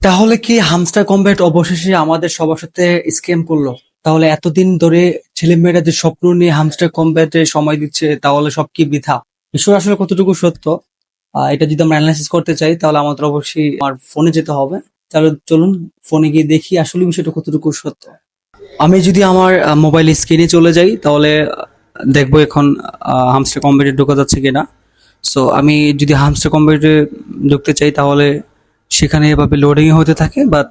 তাহলে কি hamster combat অবশেষে আমাদের সবার সাথে স্ক্যাম করলো? তাহলে এতদিন ধরে ছেলেমেয়েরা যে স্বপ্ন নিয়ে হামস্টার কমব্যাটে সময় দিচ্ছে, তাহলে সব কি বৃথা? বিষয় আসলে কতটুকু সত্য? এটা যদি আমরা অ্যানালাইসিস করতে চাই, তাহলে আমাদের অবশ্যই আমার ফোনে যেতে হবে। তাহলে চলুন ফোনে গিয়ে দেখি আসলে বিষয়টা কতটুকু সত্য। আমি যদি আমার মোবাইল স্ক্রিনে চলে যাই, তাহলে দেখবো এখন হামস্টার কমব্যাটে ঢোকা যাচ্ছে কিনা। সো আমি যদি হামস্টার কমব্যাটে ঢুকতে চাই, তাহলে সেখানে এভাবে লোডিং হতে থাকে, বাট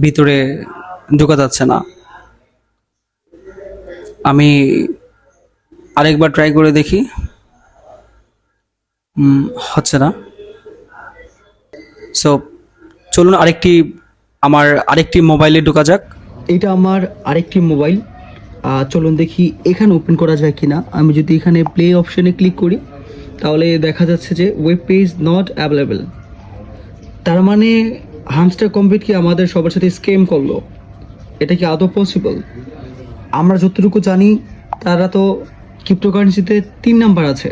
ভিতরে ঢোকা যাচ্ছে না। আমি আরেকবার ট্রাই করে দেখি। হচ্ছে না। সো চলুন আরেকটি মোবাইলে ঢোকা যাক। এটা আমার আরেকটি মোবাইল। চলুন দেখি এখানে ওপেন করা যায় কিনা। আমি যদি এখানে প্লে অপশনে ক্লিক করি, তাহলে দেখা যাচ্ছে যে ওয়েব পেজ নট অ্যাভেলেবল। তার মানে হামস্টার কমপ্লিট কি আমাদের সবার সাথে স্ক্যাম করলো? এটা কি আদৌ পসিবল? আমরা যতটুকু জানি, তারা তো ক্রিপ্টোকারেন্সিতে 3 নাম্বার আছে।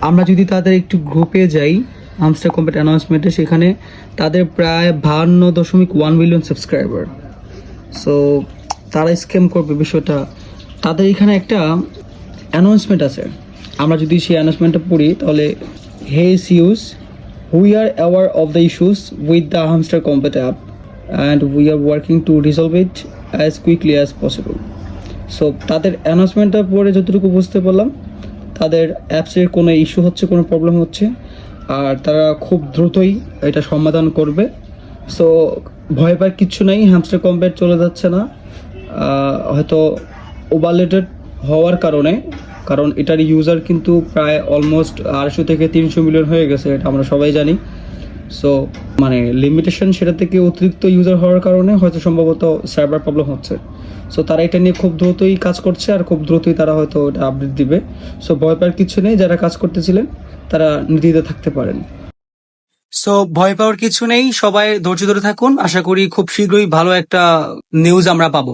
আমরা যদি তাদের একটু গ্রুপে যাই, হামস্টার কমপ্লিট অ্যানাউন্সমেন্টে, সেখানে তাদের প্রায় 52.1 মিলিয়ন সাবস্ক্রাইবার। সো তারা স্ক্যাম করবে বিষয়টা। তাদের এখানে একটা অ্যানাউন্সমেন্ট আছে। আমরা যদি সেই অ্যানাউন্সমেন্টটা পড়ি, তাহলে হে সিউস, we are aware of the issues with the hamster complete app and we are working to resolve it as quickly as possible. So তাদের অ্যানাউন্সমেন্টটা পড়ে যতটুকু বুঝতে পারলাম, তাদের অ্যাপসের কোনো ইস্যু হচ্ছে, কোনো প্রবলেম হচ্ছে, আর তারা খুব দ্রুতই এটা সমাধান করবে। সো ভয় পাওয়ার কিচ্ছু নেই, হ্যামস্টার কমপ্যাট চলে যাচ্ছে না। হয়তো ওভারলেটেড হওয়ার কারণে, কারণ এটার ইউজার কিন্তু প্রায় অলমোস্ট 250 থেকে 300 মিলিয়ন হয়ে গেছে, এটা আমরা সবাই জানি। সো মানে লিমিটেশন সেটা থেকে অতিরিক্ত ইউজার হওয়ার কারণে হয়তো সম্ভবত সার্ভার প্রবলেম হচ্ছে। সো তারা এটা নিয়ে খুব দ্রুতই কাজ করছে, আর খুব দ্রুতই তারা হয়তো এটা আপডেট দিবে। সো ভয় পাওয়ার কিছু নেই, যারা কাজ করতেছিলেন তারা নির্দ্বিধায় থাকতে পারেন। সো ভয় পাওয়ার কিছু নেই, সবাই ধৈর্য ধরে থাকুন। আশা করি খুব শীঘ্রই ভালো একটা নিউজ আমরা পাবো।